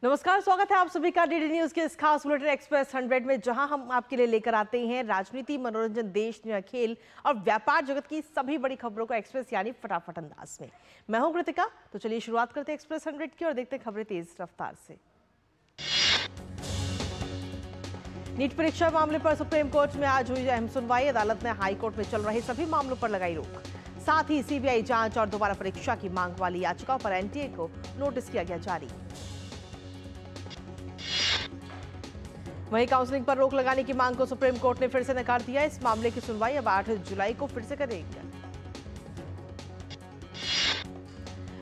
नमस्कार, स्वागत है आप सभी का डीडी न्यूज के इस खास बुलेटिन एक्सप्रेस 100 में, जहां हम आपके लिए लेकर आते हैं राजनीति, मनोरंजन, देश, खेल और व्यापार जगत की सभी बड़ी खबरों को एक्सप्रेस यानी फटाफट अंदाज में। मैं हूं कृतिका। तो चलिए शुरुआत करते हैं एक्सप्रेस 100 की और देखते हैं खबरें तेज रफ्तार से। नीट परीक्षा मामले पर सुप्रीम कोर्ट में आज हुई अहम सुनवाई। अदालत ने हाई कोर्ट में चल रहे सभी मामलों पर लगाई रोक। साथ ही सीबीआई जांच और दोबारा परीक्षा की मांग वाली याचिकाओं पर एनटीए को नोटिस किया गया जारी। वहीं काउंसलिंग पर रोक लगाने की मांग को सुप्रीम कोर्ट ने फिर से नकार दिया। इस मामले की सुनवाई अब 8 जुलाई को फिर से करेगी।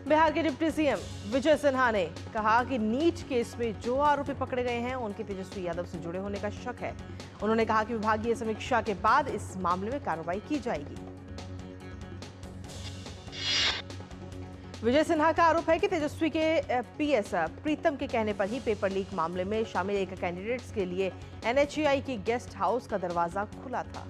बिहार के डिप्टी सीएम विजय सिन्हा ने कहा कि नीट केस में जो आरोपी पकड़े गए हैं उनके तेजस्वी यादव से जुड़े होने का शक है। उन्होंने कहा कि विभागीय समीक्षा के बाद इस मामले में कार्रवाई की जाएगी। विजय सिन्हा का आरोप है कि तेजस्वी के पीएस प्रीतम के कहने पर ही पेपर लीक मामले में शामिल एक कैंडिडेट्स के लिए एनएचएआई की गेस्ट हाउस का दरवाजा खुला था।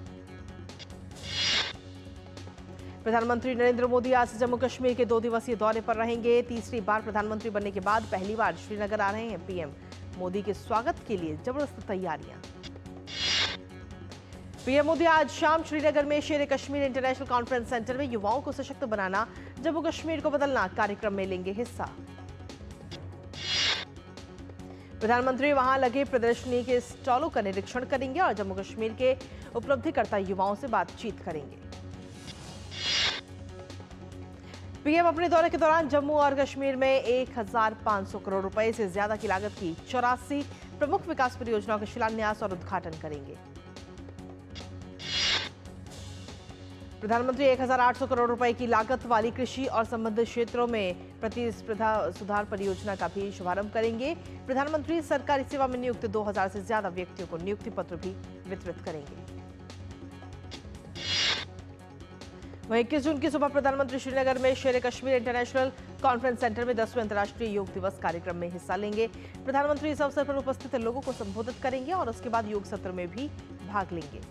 प्रधानमंत्री नरेंद्र मोदी आज जम्मू कश्मीर के 2 दिवसीय दौरे पर रहेंगे। तीसरी बार प्रधानमंत्री बनने के बाद पहली बार श्रीनगर आ रहे हैं पीएम। मोदी के स्वागत के लिए जबरदस्त तैयारियां। पीएम मोदी आज शाम श्रीनगर में शेर कश्मीर इंटरनेशनल कॉन्फ्रेंस सेंटर में युवाओं को सशक्त बनाना, जम्मू कश्मीर को बदलना कार्यक्रम में लेंगे हिस्सा। प्रधानमंत्री वहां लगे प्रदर्शनी के स्टॉलों का निरीक्षण करेंगे और जम्मू कश्मीर के उपलब्धिकर्ता युवाओं से बातचीत करेंगे। पीएम अपने दौरे के दौरान जम्मू और कश्मीर में 1500 करोड़ रुपए से ज्यादा की लागत की 84 प्रमुख विकास परियोजनाओं का शिलान्यास और उद्घाटन करेंगे। प्रधानमंत्री 1800 करोड़ रुपए की लागत वाली कृषि और संबंधित क्षेत्रों में प्रतिस्पर्धा सुधार परियोजना का भी शुभारंभ करेंगे। प्रधानमंत्री सरकारी सेवा में नियुक्त 2000 से ज्यादा व्यक्तियों को नियुक्ति पत्र भी वितरित करेंगे। वहीं 21 जून की सुबह प्रधानमंत्री श्रीनगर में शेर कश्मीर इंटरनेशनल कॉन्फ्रेंस सेंटर में 10वें अंतर्राष्ट्रीय योग दिवस कार्यक्रम में हिस्सा लेंगे। प्रधानमंत्री इस अवसर पर उपस्थित लोगों को संबोधित करेंगे और उसके बाद योग सत्र में भी भाग लेंगे।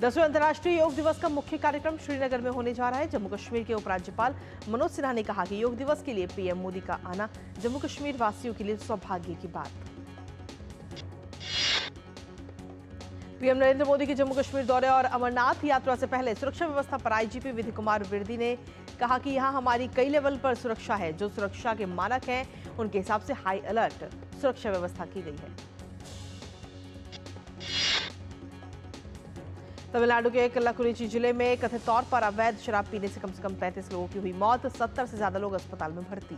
10वें अंतर्राष्ट्रीय योग दिवस का मुख्य कार्यक्रम श्रीनगर में होने जा रहा है। जम्मू कश्मीर के उपराज्यपाल मनोज सिन्हा ने कहा कि योग दिवस के लिए पीएम मोदी का आना जम्मू कश्मीर वासियों के लिए सौभाग्य की बात। पीएम नरेंद्र मोदी के जम्मू कश्मीर दौरे और अमरनाथ यात्रा से पहले सुरक्षा व्यवस्था पर आईजीपी विधि कुमार विरदी ने कहा कि यहां हमारी कई लेवल पर सुरक्षा है। जो सुरक्षा के मानक हैं उनके हिसाब से हाई अलर्ट सुरक्षा व्यवस्था की गई है। तमिलनाडु के कल्लाकुरिची जिले में कथित तौर पर अवैध शराब पीने से कम 35 लोगों की हुई मौत। 70 से ज्यादा लोग अस्पताल में भर्ती।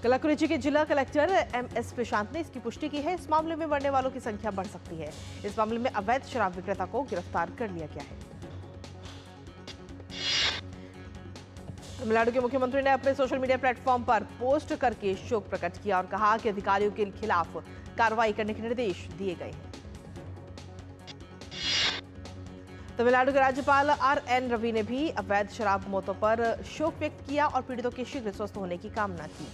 कल्लाकुरिची के जिला कलेक्टर एमएस प्रशांत ने इसकी पुष्टि की है। इस मामले में मरने वालों की संख्या बढ़ सकती है। इस मामले में अवैध शराब विक्रेता को गिरफ्तार कर लिया गया है। तमिलनाडु के मुख्यमंत्री ने अपने सोशल मीडिया प्लेटफॉर्म पर पोस्ट करके शोक प्रकट किया और कहा कि अधिकारियों के खिलाफ कार्रवाई करने के निर्देश दिए गए हैं। तमिलनाडु के राज्यपाल आरएन रवि ने भी अवैध शराब मौतों पर शोक व्यक्त किया और पीड़ितों के शीघ्र स्वस्थ होने की कामना की।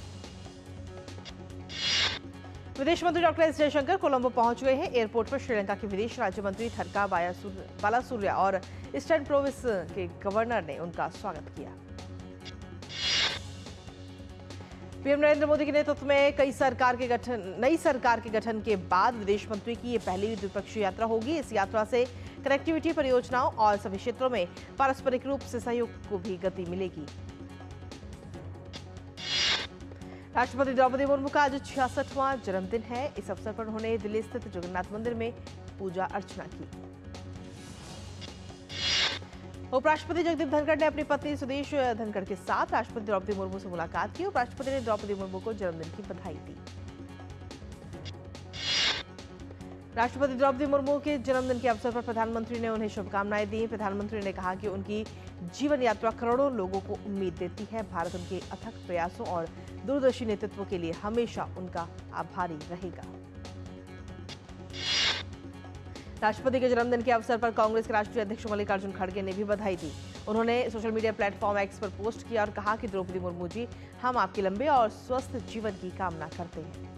विदेश मंत्री डॉक्टर एस जयशंकर कोलंबो पहुंच गए हैं। एयरपोर्ट पर श्रीलंका के विदेश राज्य मंत्री थरका बालासूर्या और ईस्टर्न प्रोविंस के गवर्नर ने उनका स्वागत किया। पीएम नरेंद्र मोदी के नेतृत्व में नई सरकार के गठन के बाद विदेश मंत्री की ये पहली द्विपक्षीय यात्रा होगी। इस यात्रा से कनेक्टिविटी परियोजनाओं और सभी क्षेत्रों में पारस्परिक रूप से सहयोग को भी गति मिलेगी। राष्ट्रपति द्रौपदी मुर्मू का आज 66वां जन्मदिन है। इस अवसर पर उन्होंने दिल्ली स्थित जगन्नाथ मंदिर में पूजा अर्चना की। उपराष्ट्रपति जगदीप धनखड़ ने अपनी पत्नी सुदेश धनखड़ के साथ राष्ट्रपति द्रौपदी मुर्मू से मुलाकात की। उपराष्ट्रपति ने द्रौपदी मुर्मू को जन्मदिन की बधाई दी। राष्ट्रपति द्रौपदी मुर्मू के जन्मदिन के अवसर पर प्रधानमंत्री ने उन्हें शुभकामनाएं दी। प्रधानमंत्री ने कहा कि उनकी जीवन यात्रा करोड़ों लोगों को उम्मीद देती है। भारत उनके अथक प्रयासों और दूरदर्शी नेतृत्व के लिए हमेशा उनका आभारी रहेगा। राष्ट्रपति के जन्मदिन के अवसर पर कांग्रेस के राष्ट्रीय अध्यक्ष मल्लिकार्जुन खड़गे ने भी बधाई दी। उन्होंने सोशल मीडिया प्लेटफॉर्म एक्स पर पोस्ट किया और कहा कि द्रौपदी मुर्मू जी, हम आपके लंबे और स्वस्थ जीवन की कामना करते हैं।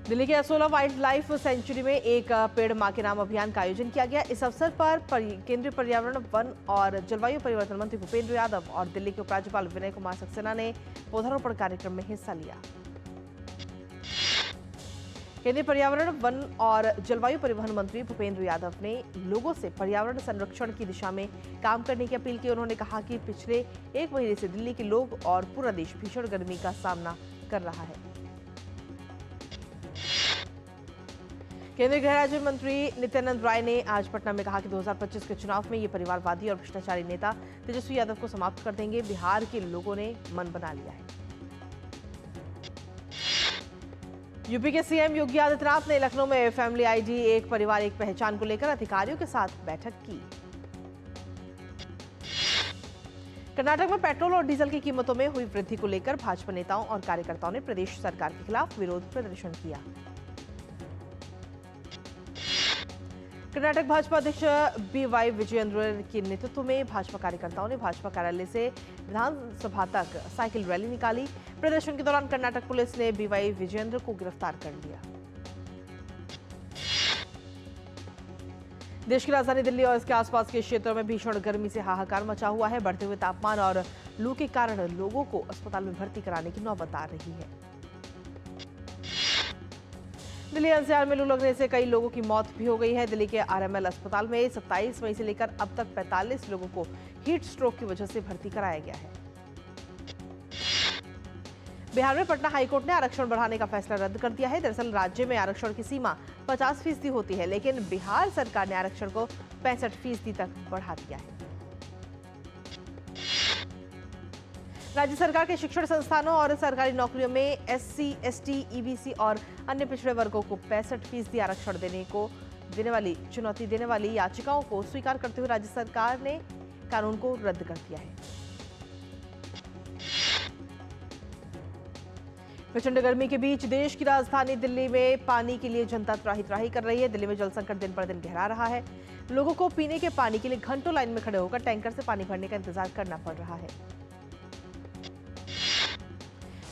दिल्ली के असोला वाइल्ड लाइफ सेंचुरी में एक पेड़ मां के नाम अभियान का आयोजन किया गया। इस अवसर पर केंद्रीय पर्यावरण, वन और जलवायु परिवर्तन मंत्री भूपेंद्र यादव और दिल्ली के उपराज्यपाल विनय कुमार सक्सेना ने पौधारोपण कार्यक्रम में हिस्सा लिया। केंद्रीय पर्यावरण, वन और जलवायु परिवहन मंत्री भूपेंद्र यादव ने लोगों से पर्यावरण संरक्षण की दिशा में काम करने की अपील की। उन्होंने कहा कि पिछले एक महीने से दिल्ली के लोग और पूरा देश भीषण गर्मी का सामना कर रहा है। केंद्रीय गृह राज्य मंत्री नित्यानंद राय ने आज पटना में कहा कि 2025 के चुनाव में ये परिवारवादी और भ्रष्टाचारी नेता तेजस्वी यादव को समाप्त कर देंगे। बिहार के लोगों ने मन बना लिया है। यूपी के सीएम योगी आदित्यनाथ ने लखनऊ में फैमिली आईडी एक परिवार एक पहचान को लेकर अधिकारियों के साथ बैठक की। कर्नाटक में पेट्रोल और डीजल की कीमतों में हुई वृद्धि को लेकर भाजपा नेताओं और कार्यकर्ताओं ने प्रदेश सरकार के खिलाफ विरोध प्रदर्शन किया। कर्नाटक भाजपा अध्यक्ष बीवाई विजयेंद्र के नेतृत्व में भाजपा कार्यकर्ताओं ने भाजपा कार्यालय से विधानसभा तक साइकिल रैली निकाली। प्रदर्शन के दौरान कर्नाटक पुलिस ने बीवाई विजयेंद्र को गिरफ्तार कर लिया। देश की राजधानी दिल्ली और इसके आसपास के क्षेत्रों में भीषण गर्मी से हाहाकार मचा हुआ है। बढ़ते हुए तापमान और लू के कारण लोगों को अस्पताल में भर्ती कराने की नौबत आ रही है। दिल्ली एनसीआर में लू लगने से कई लोगों की मौत भी हो गई है। दिल्ली के आरएमएल अस्पताल में 27 मई से लेकर अब तक 45 लोगों को हीट स्ट्रोक की वजह से भर्ती कराया गया है। बिहार में पटना हाईकोर्ट ने आरक्षण बढ़ाने का फैसला रद्द कर दिया है। दरअसल राज्य में आरक्षण की सीमा 50% होती है, लेकिन बिहार सरकार ने आरक्षण को 65% तक बढ़ा दिया है। राज्य सरकार के शिक्षण संस्थानों और सरकारी नौकरियों में एससी, एसटी, ईबीसी और अन्य पिछड़े वर्गों को 65% आरक्षण देने वाली चुनौती देने वाली याचिकाओं को स्वीकार करते हुए राज्य सरकार ने कानून को रद्द कर दिया है। प्रचंड गर्मी के बीच देश की राजधानी दिल्ली में पानी के लिए जनता त्राही कर रही है। दिल्ली में जल संकट दिन पर दिन गहरा रहा है। लोगों को पीने के पानी के लिए घंटों लाइन में खड़े होकर टैंकर से पानी भरने का इंतजार करना पड़ रहा है।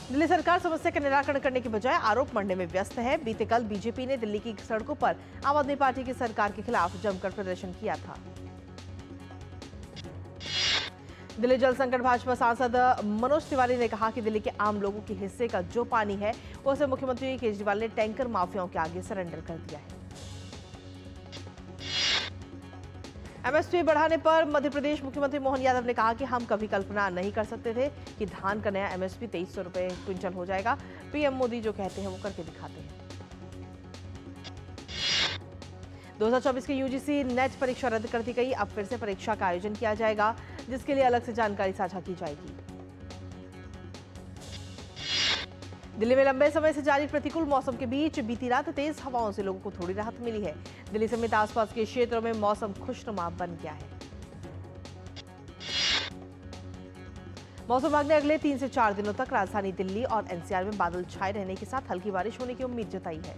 दिल्ली सरकार समस्या का निराकरण करने के बजाय आरोप मढ़ने में व्यस्त है। बीते कल बीजेपी ने दिल्ली की सड़कों पर आम आदमी पार्टी की सरकार के खिलाफ जमकर प्रदर्शन किया था। दिल्ली जल संकट भाजपा सांसद मनोज तिवारी ने कहा कि दिल्ली के आम लोगों के हिस्से का जो पानी है उसे मुख्यमंत्री केजरीवाल ने टैंकर माफियाओं के आगे सरेंडर कर दिया है। एमएसपी बढ़ाने पर मध्य प्रदेश मुख्यमंत्री मोहन यादव ने कहा कि हम कभी कल्पना नहीं कर सकते थे कि धान का नया एमएसपी 2300 रुपए क्विंटल हो जाएगा। पीएम मोदी जो कहते हैं वो करके दिखाते हैं। 2024 की यूजीसी नेट परीक्षा रद्द कर दी गई। अब फिर से परीक्षा का आयोजन किया जाएगा, जिसके लिए अलग से जानकारी साझा की जाएगी। दिल्ली में लंबे समय से जारी प्रतिकूल मौसम के बीच बीती रात तेज हवाओं से लोगों को थोड़ी राहत मिली है। दिल्ली समेत आसपास के क्षेत्रों में मौसम खुशनुमा बन गया है। मौसम विभाग ने अगले 3 से 4 दिनों तक राजधानी दिल्ली और एनसीआर में बादल छाए रहने के साथ हल्की बारिश होने की उम्मीद जताई है।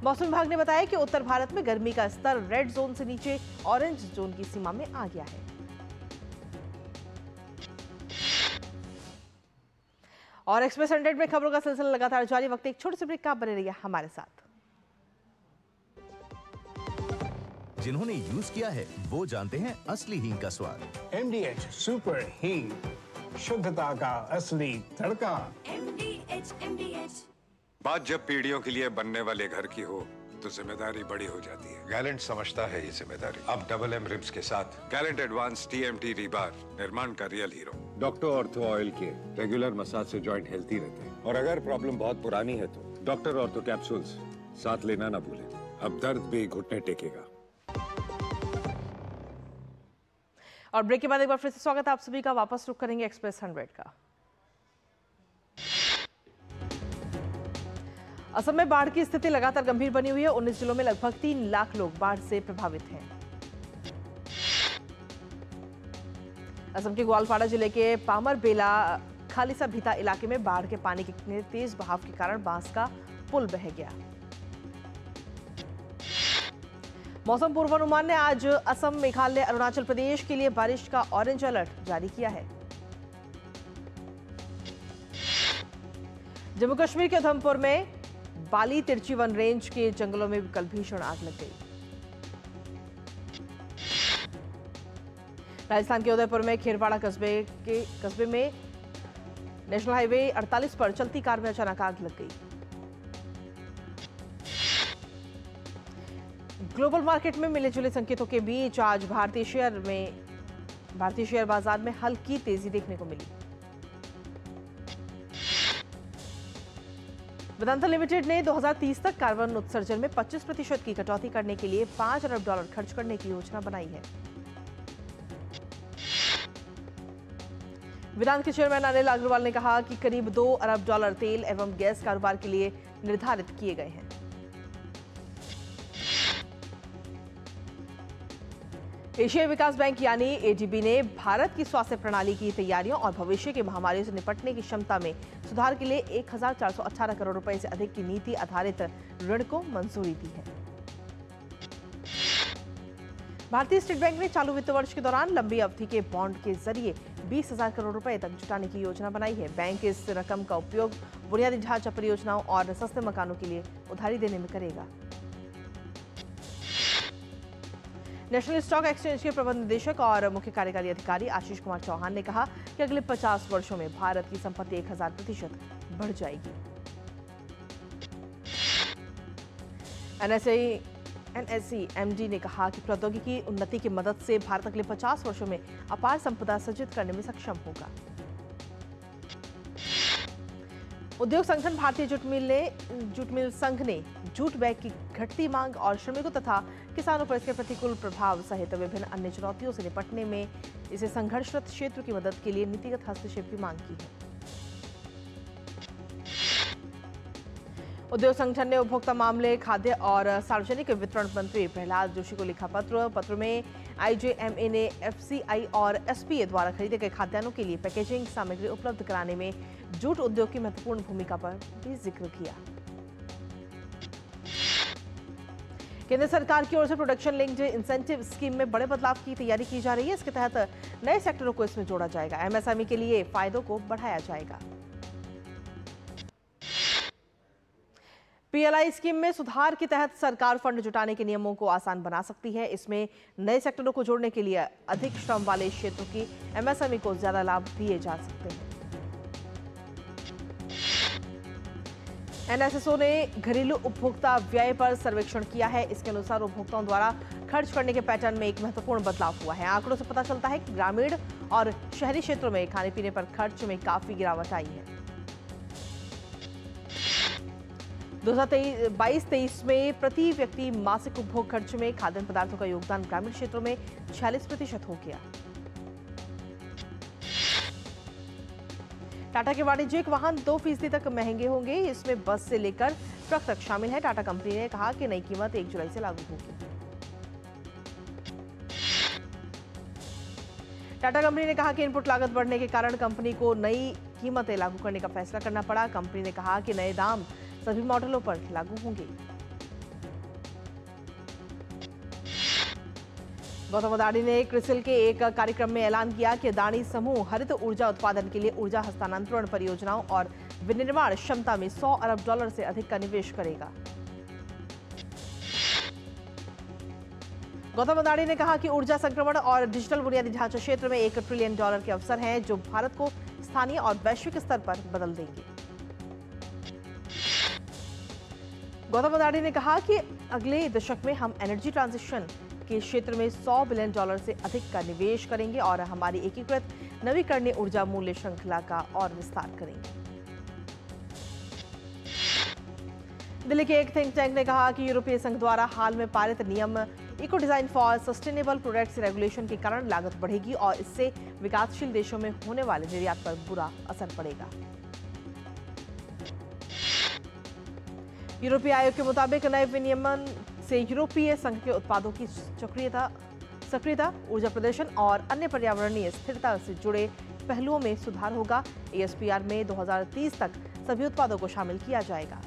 मौसम विभाग ने बताया कि उत्तर भारत में गर्मी का स्तर रेड जोन से नीचे ऑरेंज जोन की सीमा में आ गया है। और एक्सप्रेस 100 में खबरों का सिलसिला लगातार जारी। वक्त एक छोटे से ब्रेक का, बने रहिए हमारे साथ। जिन्होंने यूज किया है वो जानते हैं असली हींग का स्वाद। MDH सुपर हींग, शुद्धता का असली तड़का। MDH। बात जब पीढ़ियों के लिए बनने वाले घर की हो तो जिम्मेदारी बड़ी हो जाती है। गैलेंट समझता है ये जिम्मेदारी। अब डबल M रिब्स के साथ गैलेंट एडवांस TMT रीबार, निर्माण का real hero. Doctor ortho oil के रेगुलर मसाज से जॉइंट हेल्थी रहते हैं। और अगर प्रॉब्लम बहुत पुरानी है तो डॉक्टर ऑर्थो कैप्सूल्स साथ लेना ना भूलें। अब दर्द भी घुटने टेकेगा। और ब्रेक के बाद एक बार फिर से स्वागत है आप सभी का। वापस रुक करेंगे एक्सप्रेस 100 का। असम में बाढ़ की स्थिति लगातार गंभीर बनी हुई है। 19 जिलों में लगभग 3 लाख लोग बाढ़ से प्रभावित हैं। असम के ग्वालपाड़ा जिले के पामरबेला खालिसा भीता इलाके में बाढ़ के पानी के तेज बहाव के कारण बांस का पुल बह गया। मौसम पूर्वानुमान ने आज असम, मेघालय, अरुणाचल प्रदेश के लिए बारिश का ऑरेंज अलर्ट जारी किया है। जम्मू कश्मीर के उधमपुर में बाली तिरची वन रेंज के जंगलों में कल भीषण आग लग गई। राजस्थान के उदयपुर में खेरवाड़ा कस्बे में नेशनल हाईवे 48 पर चलती कार में अचानक आग लग गई। ग्लोबल मार्केट में मिले जुले संकेतों के बीच आज भारतीय शेयर बाजार में हल्की तेजी देखने को मिली। वेदांता लिमिटेड ने 2030 तक कार्बन उत्सर्जन में 25% की कटौती करने के लिए $5 अरब खर्च करने की योजना बनाई है। वेदांत के चेयरमैन अनिल अग्रवाल ने कहा कि करीब $2 अरब तेल एवं गैस कारोबार के लिए निर्धारित किए गए हैं। एशियाई विकास बैंक यानी एडीबी ने भारत की स्वास्थ्य प्रणाली की तैयारियों और भविष्य की महामारियों से निपटने की क्षमता में सुधार के लिए 1418 करोड़ रुपए से अधिक की नीति आधारित ऋण को मंजूरी दी है। भारतीय स्टेट बैंक ने चालू वित्त वर्ष के दौरान लंबी अवधि के बॉन्ड के जरिए 20,000 करोड़ रुपए तक जुटाने की योजना बनाई है। बैंक इस रकम का उपयोग बुनियादी ढांचा परियोजनाओं और सस्ते मकानों के लिए उधारी देने में करेगा। नेशनल स्टॉक एक्सचेंज के प्रबंध निदेशक और मुख्य कार्यकारी अधिकारी आशीष कुमार चौहान ने कहा कि अगले 50 वर्षों में भारत की संपत्ति 1000% बढ़ जाएगी। एनएसई एमडी ने कहा कि प्रौद्योगिकी उन्नति की मदद से भारत अगले 50 वर्षों में अपार संपदा सृजित करने में सक्षम होगा। उद्योग संगठन भारतीय जूट मिल संघ ने जूट बैग की घटती मांग और श्रमिकों तथा किसानों पर इसके प्रतिकूल प्रभाव सहित विभिन्न अन्य चुनौतियों से निपटने में इसे संघर्षरत क्षेत्र की मदद के लिए नीतिगत हस्तक्षेप की मांग की है। उद्योग संगठन ने उपभोक्ता मामले, खाद्य और सार्वजनिक वितरण मंत्री प्रहलाद जोशी को लिखा पत्र में आईजेएमए ने एफसीआई और एसपीए द्वारा खरीदे गए खाद्यान्नों के लिए पैकेजिंग सामग्री उपलब्ध कराने में जूट उद्योग की महत्वपूर्ण भूमिका पर भी जिक्र किया। केंद्र सरकार की ओर से प्रोडक्शन लिंक्ड इंसेंटिव स्कीम में बड़े बदलाव की तैयारी की जा रही है। इसके तहत नए सेक्टरों को इसमें जोड़ा जाएगा। एमएसएमई के लिए फायदों को बढ़ाया जाएगा। पीएलआई स्कीम में सुधार के तहत सरकार फंड जुटाने के नियमों को आसान बना सकती है। इसमें नए सेक्टरों को जोड़ने के लिए अधिक श्रम वाले क्षेत्रों की एमएसएमई को ज्यादा लाभ दिए जा सकते हैं। एनएसएसओ ने घरेलू उपभोक्ता व्यय पर सर्वेक्षण किया है। इसके अनुसार उपभोक्ताओं द्वारा खर्च करने के पैटर्न में एक महत्वपूर्ण बदलाव हुआ है। आंकड़ों से पता चलता है कि ग्रामीण और शहरी क्षेत्रों में खाने पीने पर खर्च में काफी गिरावट आई है। 2022-23 में प्रति व्यक्ति मासिक उपभोग खर्च में खाद्य पदार्थों का योगदान ग्रामीण क्षेत्रों में 46% हो गया। टाटा के वाणिज्यिक वाहन 2% तक महंगे होंगे। इसमें बस से लेकर ट्रक तक शामिल है। टाटा कंपनी ने कहा कि नई कीमत 1 जुलाई से लागू होगी। टाटा कंपनी ने कहा कि इनपुट लागत बढ़ने के कारण कंपनी को नई कीमतें लागू करने का फैसला करना पड़ा। कंपनी ने कहा कि नए दाम सभी मॉडलों पर लागू होंगे। गौतम अदानी ने क्रिसिल के एक कार्यक्रम में ऐलान किया कि अदानी समूह हरित ऊर्जा उत्पादन के लिए ऊर्जा हस्तांतरण परियोजनाओं और विनिर्माण क्षमता में $100 अरब से अधिक का निवेश करेगा। गौतम अदानी ने कहा कि ऊर्जा संक्रमण और डिजिटल बुनियादी ढांचा क्षेत्र में $1 ट्रिलियन के अवसर हैं जो भारत को स्थानीय और वैश्विक स्तर पर बदल देंगे। गौतम अदानी ने कहा कि अगले दशक में हम एनर्जी ट्रांजिशन के क्षेत्र में $100 बिलियन से अधिक का निवेश करेंगे और हमारी एकीकृत नवीकरणीय ऊर्जा मूल्य श्रृंखला का और विस्तार करेंगे। दिल्ली के एक थिंक टैंक ने कहा कि यूरोपीय संघ द्वारा हाल में पारित नियम eco design for sustainable products regulation के कारण लागत बढ़ेगी और इससे विकासशील देशों में होने वाले निर्यात पर बुरा असर पड़ेगा। यूरोपीय आयोग के मुताबिक नए विनियमन से यूरोपीय संघ के उत्पादों की सक्रियता, ऊर्जा प्रदर्शन और अन्य पर्यावरणीय स्थिरता से जुड़े पहलुओं में सुधार होगा। एएसपीआर में 2030 तक सभी उत्पादों को शामिल किया जाएगा।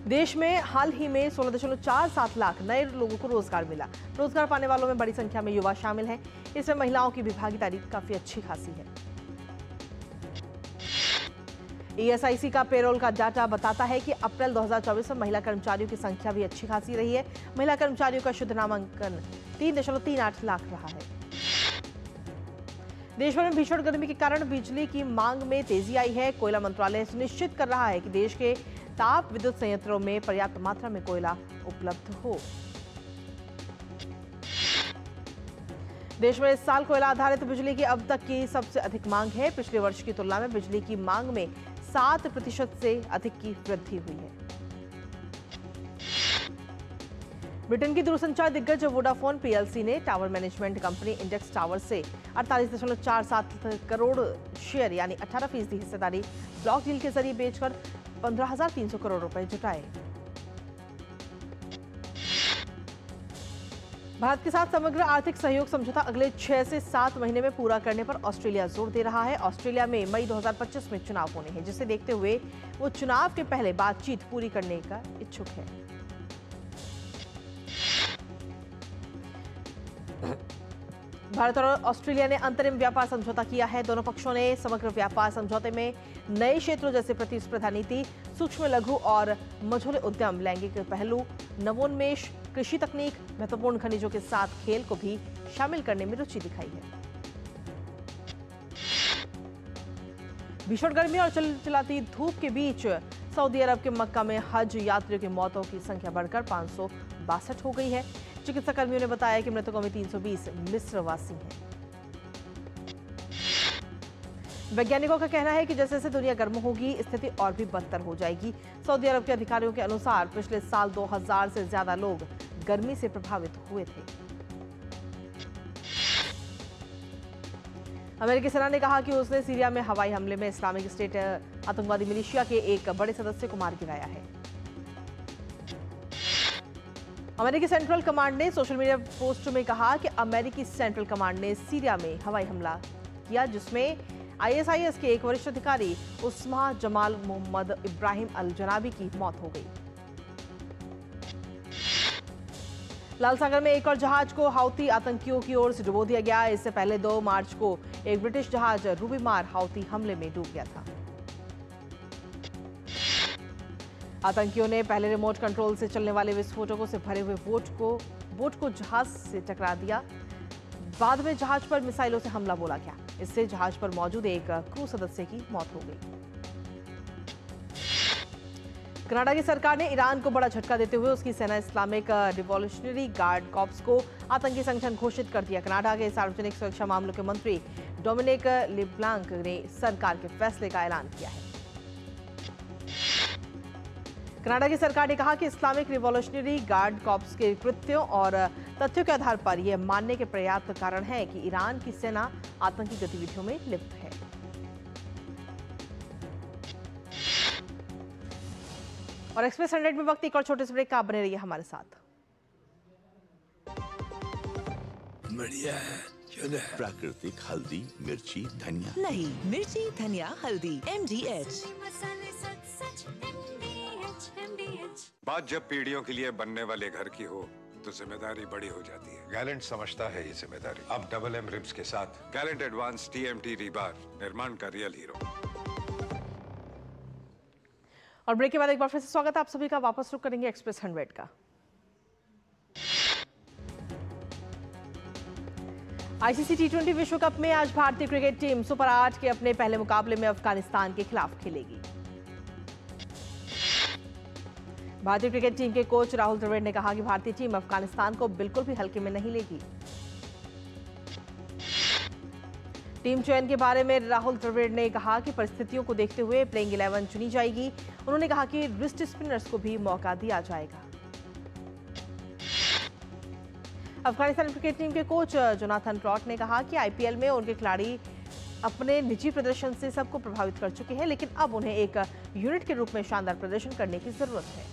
देश में हाल ही में 16.47 लाख नए लोगों को रोजगार मिला। रोजगार पाने वालों में बड़ी संख्या में युवा शामिल हैं। इसमें महिलाओं की भी भागीदारी काफी अच्छी खासी है। ESIC का पेरोल का डाटा बताता है कि अप्रैल 2024 में महिला कर्मचारियों की संख्या भी अच्छी खासी रही है। महिला कर्मचारियों का शुद्ध नामांकन 3.38 लाख रहा है। देश भर में भीषण गर्मी के कारण बिजली की मांग में तेजी आई है। कोयला मंत्रालय सुनिश्चित कर रहा है कि देश के ताप विद्युत संयंत्रों में पर्याप्त मात्रा में कोयला उपलब्ध हो। देश में इस साल कोयला आधारित बिजली की अब तक की सबसे अधिक मांग है। पिछले वर्ष की तुलना में बिजली की मांग में 7% से अधिक की वृद्धि हुई है। ब्रिटेन की दूरसंचार दिग्गज वोडाफोन PLC ने tower management company index tower से 48.47 करोड़ शेयर यानी 18% हिस्सेदारी ब्लॉक डील के जरिए बेचकर 15,300 करोड़ रुपए जुटाए। भारत के साथ समग्र आर्थिक सहयोग समझौता अगले 6 से 7 महीने में पूरा करने पर ऑस्ट्रेलिया जोर दे रहा है। ऑस्ट्रेलिया में मई 2025 में चुनाव होने हैं, जिसे देखते हुए वो चुनाव के पहले बातचीत पूरी करने का इच्छुक है। भारत और ऑस्ट्रेलिया ने अंतरिम व्यापार समझौता किया है। दोनों पक्षों ने समग्र व्यापार समझौते में नए क्षेत्रों जैसे प्रतिस्पर्धा नीति, सूक्ष्म लघु और मझोले उद्यम, लैंगिक पहलू, नवोन्मेष, कृषि तकनीक, महत्वपूर्ण खनिजों के साथ खेल को भी शामिल करने में रुचि दिखाई है। भीषण गर्मी और चिलचिलाती धूप के बीच सऊदी अरब के मक्का में हज यात्रियों की मौतों की संख्या बढ़कर 562 हो गई है। चिकित्सा कर्मियों ने बताया कि मृतकों में 320 मिस्रवासी हैं। वैज्ञानिकों का कहना है कि जैसे जैसे दुनिया गर्म होगी, स्थिति और भी बदतर हो जाएगी। सऊदी अरब के अधिकारियों के अनुसार पिछले साल 2000 से ज्यादा लोग गर्मी से प्रभावित हुए थे। अमेरिकी सेना ने कहा कि उसने सीरिया में हवाई हमले में इस्लामिक स्टेट आतंकवादी मिलिशिया के एक बड़े सदस्य को मार गिराया है। अमेरिकी सेंट्रल कमांड ने सोशल मीडिया पोस्ट में कहा कि अमेरिकी सेंट्रल कमांड ने सीरिया में हवाई हमला किया, जिसमें ISIS के एक वरिष्ठ अधिकारी उस्मा जमाल मोहम्मद इब्राहिम अल जनाबी की मौत हो गई। लाल सागर में एक और जहाज को हाउती आतंकियों की ओर से डुबो दिया गया। इससे पहले 2 मार्च को एक ब्रिटिश जहाज रूबीमार हाउती हमले में डूब गया था। आतंकियों ने पहले रिमोट कंट्रोल से चलने वाले विस्फोटकों से भरे हुए बोट को जहाज से टकरा दिया। बाद में जहाज पर मिसाइलों से हमला बोला गया। इससे जहाज पर मौजूद एक क्रू सदस्य की मौत हो गई। कनाडा की सरकार ने ईरान को बड़ा झटका देते हुए उसकी सेना इस्लामिक रिवॉल्यूशनरी गार्ड कॉर्प्स को आतंकी संगठन घोषित कर दिया। कनाडा के सार्वजनिक सुरक्षा मामलों के मंत्री डोमिनिक लिब्लांक ने सरकार के फैसले का ऐलान किया है। कनाडा की सरकार ने कहा कि इस्लामिक रिवॉल्यूशनरी गार्ड कॉर्प्स के कृत्यों और तथ्यों के आधार पर यह मानने के पर्याप्त कारण है कि ईरान की सेना आतंकी गतिविधियों में लिप्त है। और एक्सप्रेस 100 में वक्त एक और छोटे से ब्रेक का, आप बने रहिए हमारे साथ। बढ़िया है, प्राकृतिक हल्दी, मिर्ची, धनिया। नहीं, मिर्ची, धनिया, हल्दी, MDH। मसाले सच सच MDH। बात जब पीढ़ियों के लिए बनने वाले घर की हो तो जिम्मेदारी बड़ी हो जाती है। गैलेंट समझता है ये जिम्मेदारी। अब डबल M रिब्स के साथ गैलेंट एडवांस TMT रीबार, निर्माण का रियल हीरो। और ब्रेक के बाद एक बार फिर से स्वागत है आप सभी का। वापस रुक करेंगे एक्सप्रेस 100 का। ICC T20 विश्व कप में आज भारतीय क्रिकेट टीम सुपर 8 के अपने पहले मुकाबले में अफगानिस्तान के खिलाफ खेलेगी। भारतीय क्रिकेट टीम के कोच राहुल द्रविड़ ने कहा कि भारतीय टीम अफगानिस्तान को बिल्कुल भी हल्के में नहीं लेगी। टीम चयन के बारे में राहुल द्रविड़ ने कहा कि परिस्थितियों को देखते हुए प्लेइंग 11 चुनी जाएगी। उन्होंने कहा कि रिस्ट स्पिनर्स को भी मौका दिया जाएगा। अफगानिस्तान क्रिकेट टीम के कोच जोनाथन ट्रॉट ने कहा कि IPL में उनके खिलाड़ी अपने निजी प्रदर्शन से सबको प्रभावित कर चुके हैं, लेकिन अब उन्हें एक यूनिट के रूप में शानदार प्रदर्शन करने की जरूरत है।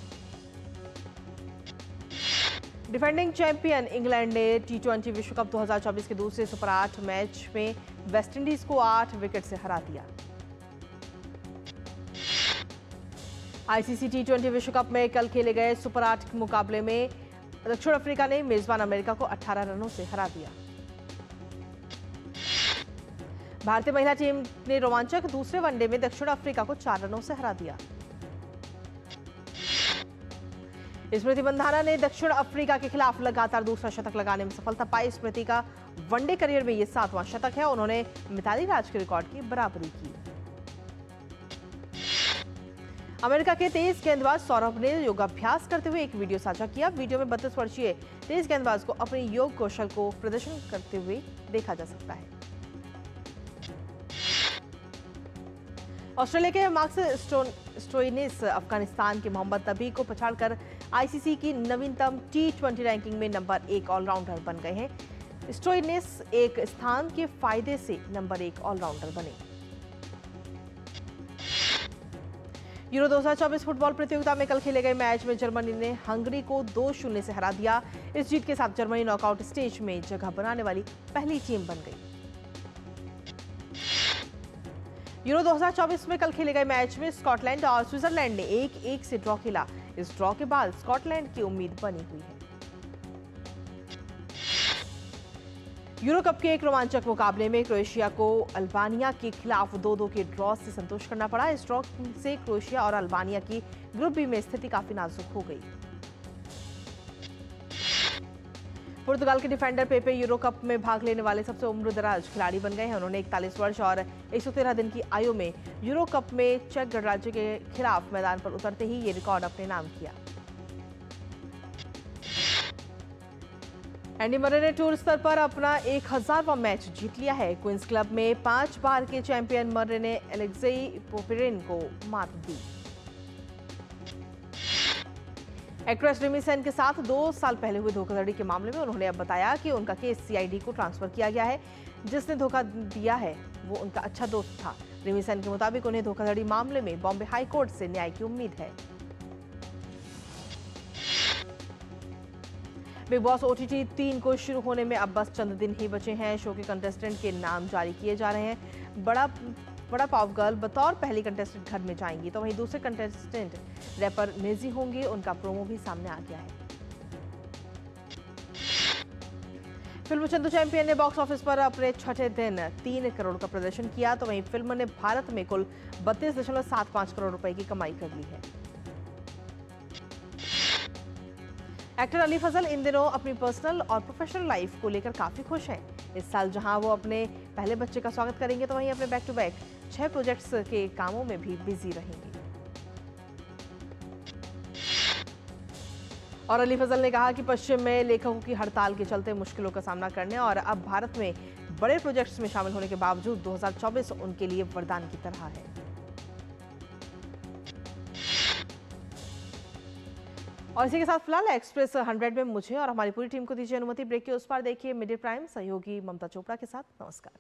डिफेंडिंग चैंपियन इंग्लैंड ने T20 विश्व कप 2024 के दूसरे सुपर 8 मैच में वेस्टइंडीज को 8 विकेट से हरा दिया। ICC T20 विश्व कप में कल खेले गए सुपर 8 मुकाबले में दक्षिण अफ्रीका ने मेजबान अमेरिका को 18 रनों से हरा दिया। भारतीय महिला टीम ने रोमांचक दूसरे वनडे में दक्षिण अफ्रीका को 4 रनों से हरा दिया। स्मृति मंधाना ने दक्षिण अफ्रीका के खिलाफ लगातार दूसरा शतक लगाने में सफलता पाई। स्मृति का वनडे करियर में ये 7वां शतक है। उन्होंने मिताली राज के रिकॉर्ड की बराबरी की। अमेरिका के तेज गेंदबाज सौरभ ने योगाभ्यास करते हुए एक वीडियो साझा किया। वीडियो में 32 वर्षीय तेज गेंदबाज को अपने योग कौशल को प्रदर्शन करते हुए देखा जा सकता है। ऑस्ट्रेलिया के मार्कस स्टोइनिस अफगानिस्तान के मोहम्मद नबी को पछाड़कर आईसीसी की नवीनतम T20 रैंकिंग में नंबर 1 ऑलराउंडर बन गए हैं। स्टोइनिस एक स्थान के फायदे से नंबर 1 ऑलराउंडर बने। यूरो 2024 फुटबॉल प्रतियोगिता में कल खेले गए मैच में जर्मनी ने हंगरी को 2-0 से हरा दिया। इस जीत के साथ जर्मनी नॉकआउट स्टेज में जगह बनाने वाली पहली टीम बन गई। यूरो 2024 में कल खेले गए मैच में स्कॉटलैंड और स्विट्जरलैंड ने 1-1 से ड्रॉ खेला। इस ड्रॉ के बाद स्कॉटलैंड की उम्मीद बनी हुई है। यूरो कप के एक रोमांचक मुकाबले में क्रोएशिया को अल्बानिया के खिलाफ 2-2 के ड्रॉ से संतोष करना पड़ा। इस ड्रॉ से क्रोएशिया और अल्बानिया की ग्रुप बी में स्थिति काफी नाजुक हो गई। पुर्तगाल के डिफेंडर पेपे यूरो कप में भाग लेने वाले सबसे उम्रदराज खिलाड़ी बन गए हैं। उन्होंने 41 वर्ष और 113 दिन की आयु में यूरो कप में चेक गणराज्य के खिलाफ मैदान पर उतरते ही ये रिकॉर्ड अपने नाम किया। एंडी मरे ने टूर स्तर पर अपना 1000वां मैच जीत लिया है। क्वींस क्लब में 5 बार के चैंपियन मरे ने एलेक्जेई पोपिरिन को मात दी। एक्ट्रेस रिमी सेन के साथ 2 साल पहले हुए धोखाधड़ी के मामले में उन्होंने अब बताया कि उनका केस सीआईडी को ट्रांसफर किया गया है। जिसने धोखा दिया है वो उनका अच्छा दोस्त था। रिमी सेन के मुताबिक उन्हें धोखाधड़ी मामले में बॉम्बे हाई कोर्ट से न्याय की उम्मीद है। बिग बॉस OTT 3 को शुरू होने में अब बस चंद दिन ही बचे हैं। शो के कंटेस्टेंट के नाम जारी किए जा रहे हैं। बड़ा पाव गर्ल बतौर पहली कंटेस्टेंट घर में जाएंगी, तो वहीं दूसरे कंटेस्टेंट रैपर नेजी होंगे। उनका प्रोमो भी सामने आ गया है। फिल्म चंदू चैंपियन ने बॉक्स ऑफिस पर अपने छठे दिन 3 करोड़ का प्रदर्शन किया, तो वहीं फिल्म ने भारत में कुल 32.75 करोड़ रुपए की कमाई कर ली है। एक्टर अली फजल इन दिनों अपनी पर्सनल और प्रोफेशनल लाइफ को लेकर काफी खुश हैं। इस साल जहां वो अपने पहले बच्चे का स्वागत करेंगे, तो वहीं अपने बैक टू बैक 6 प्रोजेक्ट्स के कामों में भी बिजी रहेंगे। और अली फजल ने कहा कि पश्चिम में लेखकों की हड़ताल के चलते मुश्किलों का सामना करने और अब भारत में बड़े प्रोजेक्ट्स में शामिल होने के बावजूद 2024 उनके लिए वरदान की तरह है। और इसी के साथ फिलहाल एक्सप्रेस 100 में मुझे और हमारी पूरी टीम को दीजिए अनुमति। ब्रेक के उस पार देखिए मिड डे प्राइम सहयोगी ममता चोपड़ा के साथ। नमस्कार।